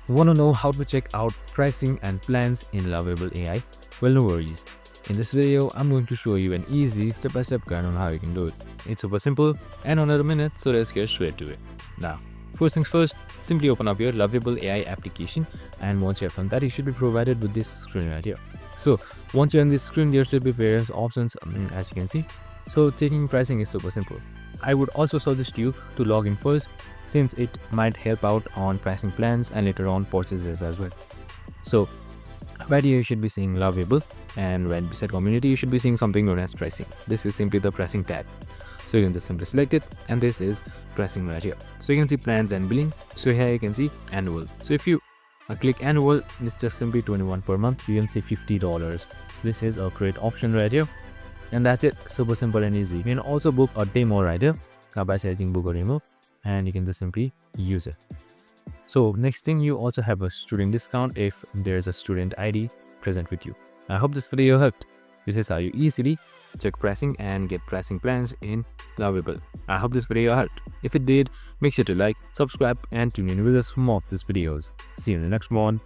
Want to know how to check out pricing and plans in Lovable AI? Well, no worries. In this video, I'm going to show you an easy step-by-step guide on how you can do it. It's super simple and under a minute, so let's get straight to it. Now, first things first, simply open up your Lovable AI application, and once you have done that, you should be provided with this screen right here. So once you're on this screen, there should be various options as you can see. So taking pricing is super simple. I would also suggest you to log in first, since it might help out on pricing plans and later on purchases as well. So right here you should be seeing Lovable, and when beside community you should be seeing something known as pricing. This is simply the pricing tab. So you can just simply select it, and this is pricing right here. So you can see plans and billing. So here you can see annual. So if you click annual, it's just simply 21 per month. You can see $50. So this is a great option right here. And that's it, super simple and easy. You can also book a demo right here by selecting book or demo, and you can just simply use it. So next thing, you also have a student discount if there's a student ID present with you. I hope this video helped. This is how you easily check pricing and get pricing plans in Lovable. I hope this video helped. If it did, make sure to like, subscribe, and tune in with us for more of these videos. See you in the next one.